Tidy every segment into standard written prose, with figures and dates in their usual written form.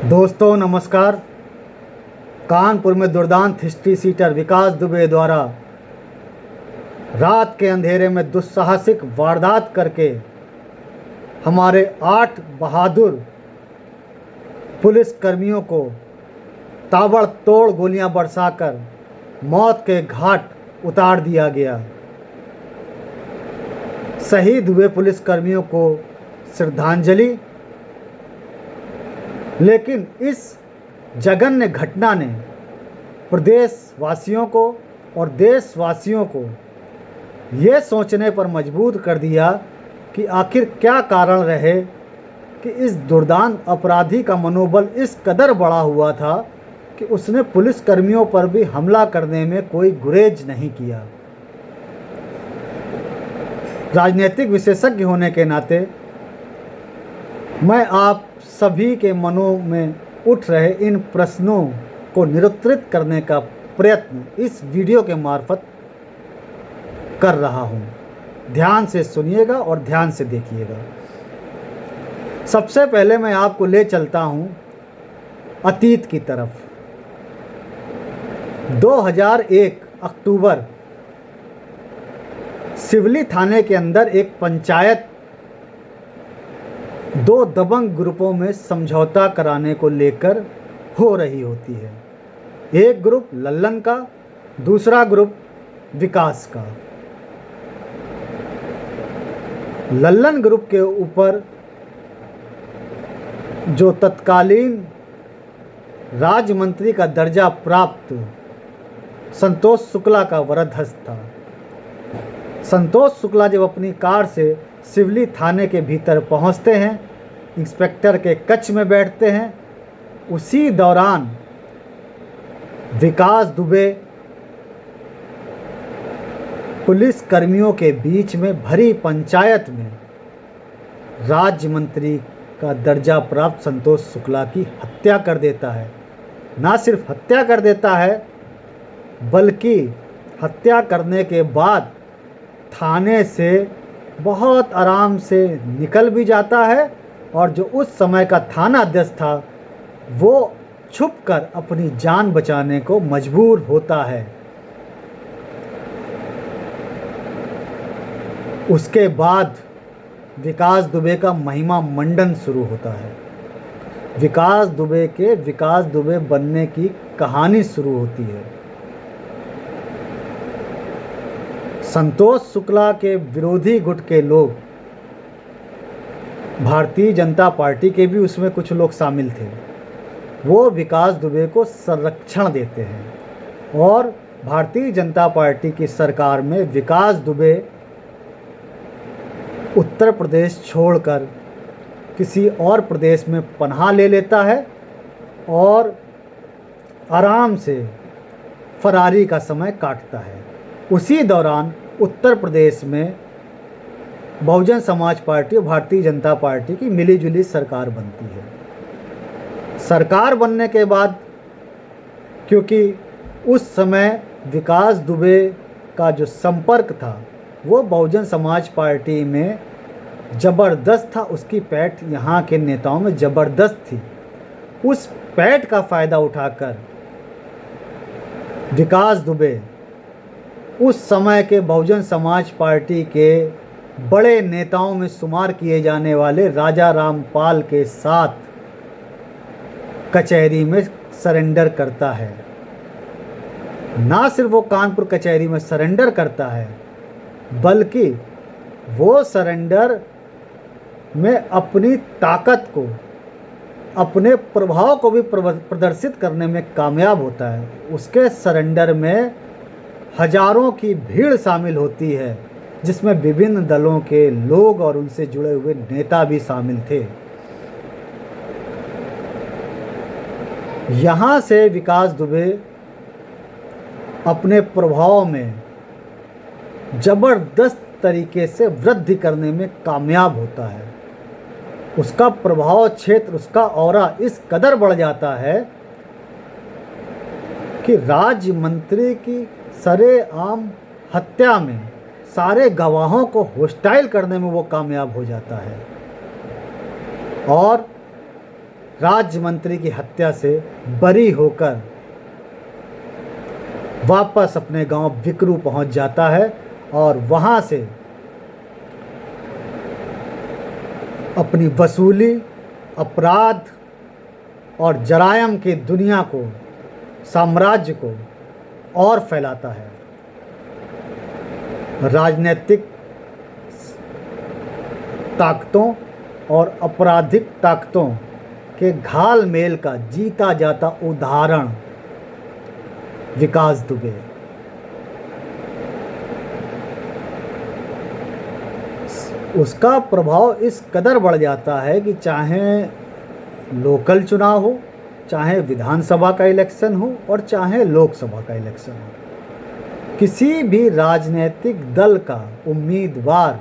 दोस्तों नमस्कार। कानपुर में दुर्दांत हिस्ट्री सीटर विकास दुबे द्वारा रात के अंधेरे में दुस्साहसिक वारदात करके हमारे 8 बहादुर पुलिसकर्मियों को ताबड़तोड़ गोलियां बरसाकर मौत के घाट उतार दिया गया। शहीद हुए पुलिसकर्मियों को श्रद्धांजलि। लेकिन इस जघन्य घटना ने प्रदेशवासियों को और देशवासियों को ये सोचने पर मजबूर कर दिया कि आखिर क्या कारण रहे कि इस दुर्दांत अपराधी का मनोबल इस कदर बढ़ा हुआ था कि उसने पुलिसकर्मियों पर भी हमला करने में कोई गुरेज नहीं किया। राजनीतिक विशेषज्ञ होने के नाते मैं आप सभी के मनों में उठ रहे इन प्रश्नों को निरुत्तरित करने का प्रयत्न इस वीडियो के मार्फत कर रहा हूं। ध्यान से सुनिएगा और ध्यान से देखिएगा। सबसे पहले मैं आपको ले चलता हूं अतीत की तरफ। 2001 अक्टूबर सिवली थाने के अंदर एक पंचायत 2 दबंग ग्रुपों में समझौता कराने को लेकर हो रही होती है। एक ग्रुप लल्लन का, दूसरा ग्रुप विकास का। लल्लन ग्रुप के ऊपर जो तत्कालीन राज्य मंत्री का दर्जा प्राप्त संतोष शुक्ला का वरदहस्त था। संतोष शुक्ला जब अपनी कार से सिवली थाने के भीतर पहुंचते हैं, इंस्पेक्टर के कक्ष में बैठते हैं, उसी दौरान विकास दुबे पुलिस कर्मियों के बीच में भरी पंचायत में राज्य मंत्री का दर्जा प्राप्त संतोष शुक्ला की हत्या कर देता है। ना सिर्फ हत्या कर देता है बल्कि हत्या करने के बाद थाने से बहुत आराम से निकल भी जाता है और जो उस समय का थाना अध्यक्ष था वो छुपकर अपनी जान बचाने को मजबूर होता है। उसके बाद विकास दुबे का महिमा मंडन शुरू होता है। विकास दुबे के विकास दुबे बनने की कहानी शुरू होती है। संतोष शुक्ला के विरोधी गुट के लोग, भारतीय जनता पार्टी के भी उसमें कुछ लोग शामिल थे, वो विकास दुबे को संरक्षण देते हैं और भारतीय जनता पार्टी की सरकार में विकास दुबे उत्तर प्रदेश छोड़कर किसी और प्रदेश में पनाह ले लेता है और आराम से फरारी का समय काटता है। उसी दौरान उत्तर प्रदेश में बहुजन समाज पार्टी और भारतीय जनता पार्टी की मिलीजुली सरकार बनती है। सरकार बनने के बाद क्योंकि उस समय विकास दुबे का जो संपर्क था वो बहुजन समाज पार्टी में ज़बरदस्त था, उसकी पैठ यहाँ के नेताओं में ज़बरदस्त थी। उस पैठ का फ़ायदा उठाकर विकास दुबे उस समय के बहुजन समाज पार्टी के बड़े नेताओं में शुमार किए जाने वाले राजा रामपाल के साथ कचहरी में सरेंडर करता है। ना सिर्फ वो कानपुर कचहरी में सरेंडर करता है बल्कि वो सरेंडर में अपनी ताकत को, अपने प्रभाव को भी प्रदर्शित करने में कामयाब होता है। उसके सरेंडर में हजारों की भीड़ शामिल होती है जिसमें विभिन्न दलों के लोग और उनसे जुड़े हुए नेता भी शामिल थे। यहाँ से विकास दुबे अपने प्रभाव में ज़बरदस्त तरीके से वृद्धि करने में कामयाब होता है। उसका प्रभाव क्षेत्र, उसका ऑरा इस कदर बढ़ जाता है कि राज्य मंत्री की सरेआम हत्या में सारे गवाहों को होस्टाइल करने में वो कामयाब हो जाता है और राज्य मंत्री की हत्या से बरी होकर वापस अपने गांव विकरू पहुंच जाता है और वहां से अपनी वसूली, अपराध और जरायम की दुनिया को, साम्राज्य को और फैलाता है। राजनीतिक ताकतों और आपराधिक ताकतों के घाल मेल का जीता जाता उदाहरण विकास दुबे। उसका प्रभाव इस कदर बढ़ जाता है कि चाहे लोकल चुनाव हो, चाहे विधानसभा का इलेक्शन हो और चाहे लोकसभा का इलेक्शन हो, किसी भी राजनीतिक दल का उम्मीदवार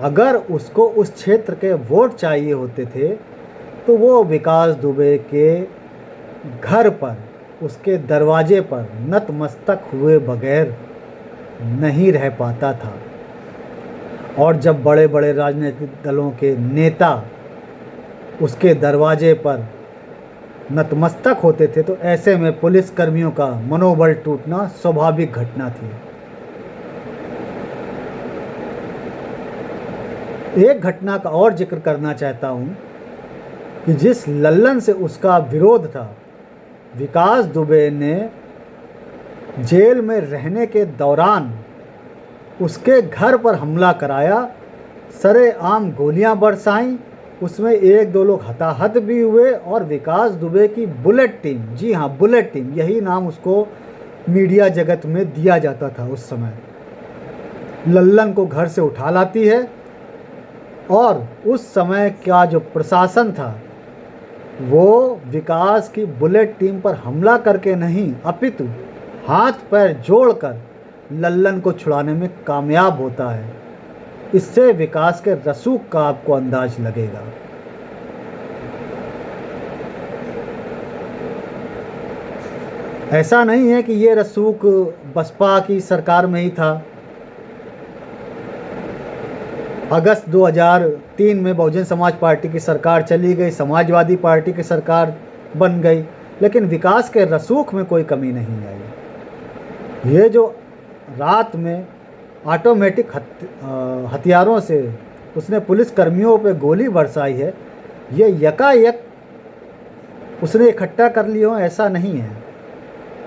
अगर उसको उस क्षेत्र के वोट चाहिए होते थे तो वो विकास दुबे के घर पर, उसके दरवाजे पर नतमस्तक हुए बगैर नहीं रह पाता था। और जब बड़े बड़े राजनीतिक दलों के नेता उसके दरवाजे पर नतमस्तक होते थे तो ऐसे में पुलिस कर्मियों का मनोबल टूटना स्वाभाविक घटना थी। एक घटना का और जिक्र करना चाहता हूँ कि जिस लल्लन से उसका विरोध था, विकास दुबे ने जेल में रहने के दौरान उसके घर पर हमला कराया, सरेआम गोलियां बरसाईं, उसमें एक दो लोग हताहत भी हुए और विकास दुबे की बुलेट टीम, जी हाँ बुलेट टीम, यही नाम उसको मीडिया जगत में दिया जाता था उस समय, लल्लन को घर से उठा लाती है और उस समय का जो प्रशासन था वो विकास की बुलेट टीम पर हमला करके नहीं अपितु हाथ पैर जोड़कर लल्लन को छुड़ाने में कामयाब होता है। इससे विकास के रसूख का आपको अंदाज लगेगा। ऐसा नहीं है कि ये रसूख बसपा की सरकार में ही था। अगस्त 2003 में बहुजन समाज पार्टी की सरकार चली गई, समाजवादी पार्टी की सरकार बन गई, लेकिन विकास के रसूख में कोई कमी नहीं आई। ये जो रात में ऑटोमेटिक हथियारों से उसने पुलिस कर्मियों पे गोली बरसाई है, ये यकायक उसने इकट्ठा कर लिया हो, ऐसा नहीं है।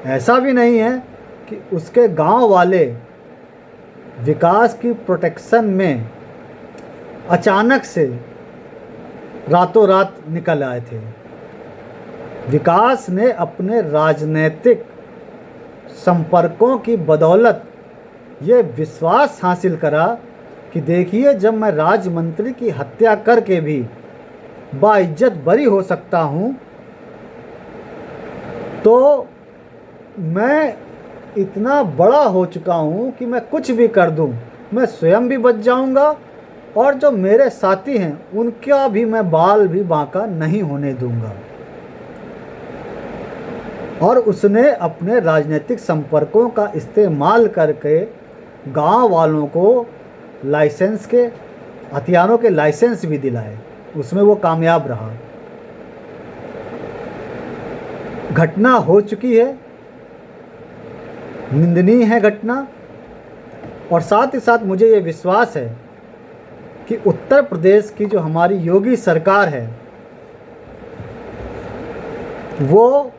ऐसा भी नहीं है कि उसके गांव वाले विकास की प्रोटेक्शन में अचानक से रातों रात निकल आए थे। विकास ने अपने राजनीतिक संपर्कों की बदौलत ये विश्वास हासिल करा कि देखिए, जब मैं राज्य मंत्री की हत्या करके भी बाइज्जत बरी हो सकता हूँ तो मैं इतना बड़ा हो चुका हूँ कि मैं कुछ भी कर दूँ, मैं स्वयं भी बच जाऊँगा और जो मेरे साथी हैं उनका भी मैं बाल भी बांका नहीं होने दूंगा। और उसने अपने राजनीतिक संपर्कों का इस्तेमाल करके गांव वालों को लाइसेंस के, हथियारों के लाइसेंस भी दिलाए, उसमें वो कामयाब रहा। घटना हो चुकी है, निंदनीय है घटना, और साथ ही साथ मुझे ये विश्वास है कि उत्तर प्रदेश की जो हमारी योगी सरकार है वो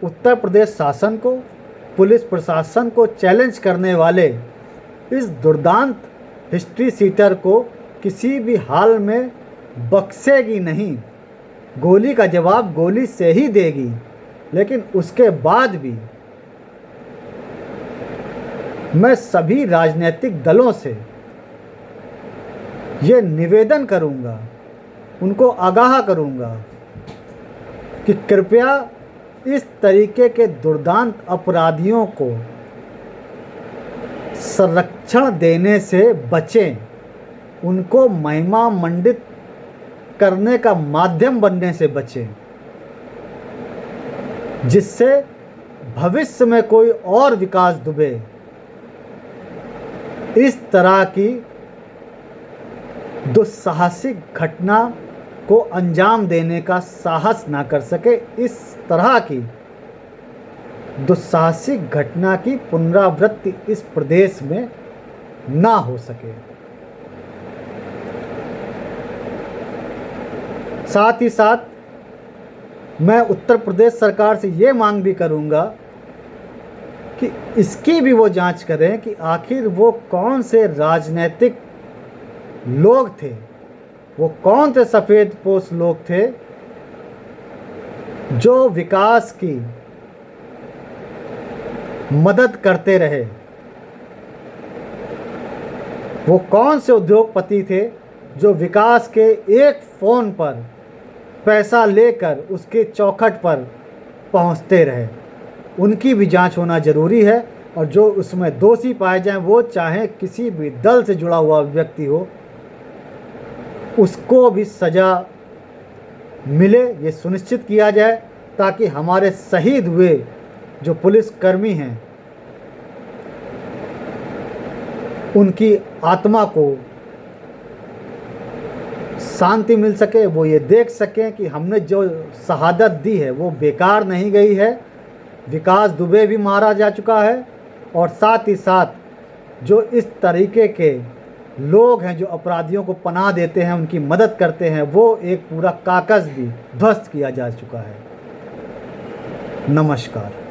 उत्तर प्रदेश शासन को, पुलिस प्रशासन को चैलेंज करने वाले इस दुर्दांत हिस्ट्री सीटर को किसी भी हाल में बख्शेगी नहीं। गोली का जवाब गोली से ही देगी, लेकिन उसके बाद भी मैं सभी राजनीतिक दलों से ये निवेदन करूंगा, उनको आगाह करूंगा कि कृपया इस तरीके के दुर्दांत अपराधियों को संरक्षण देने से बचें, उनको महिमा मंडित करने का माध्यम बनने से बचें, जिससे भविष्य में कोई और विकास दुबे इस तरह की दुस्साहसिक घटना को अंजाम देने का साहस ना कर सके, इस तरह की दुस्साहसिक घटना की पुनरावृत्ति इस प्रदेश में ना हो सके। साथ ही साथ मैं उत्तर प्रदेश सरकार से ये मांग भी करूंगा कि इसकी भी वो जांच करें कि आखिर वो कौन से राजनीतिक लोग थे, वो कौन से सफ़ेदपोश लोग थे जो विकास की मदद करते रहे। वो कौन से उद्योगपति थे जो विकास के एक फ़ोन पर पैसा लेकर उसके चौखट पर पहुंचते रहे। उनकी भी जांच होना ज़रूरी है, और जो उसमें दोषी पाए जाएं, वो चाहे किसी भी दल से जुड़ा हुआ व्यक्ति हो, उसको भी सज़ा मिले, ये सुनिश्चित किया जाए, ताकि हमारे शहीद हुए जो पुलिसकर्मी हैं उनकी आत्मा को शांति मिल सके, वो ये देख सकें कि हमने जो शहादत दी है वो बेकार नहीं गई है। विकास दुबे भी मारा जा चुका है, और साथ ही साथ जो इस तरीके के लोग हैं जो अपराधियों को पनाह देते हैं, उनकी मदद करते हैं, वो एक पूरा काकस भी ध्वस्त किया जा चुका है। नमस्कार।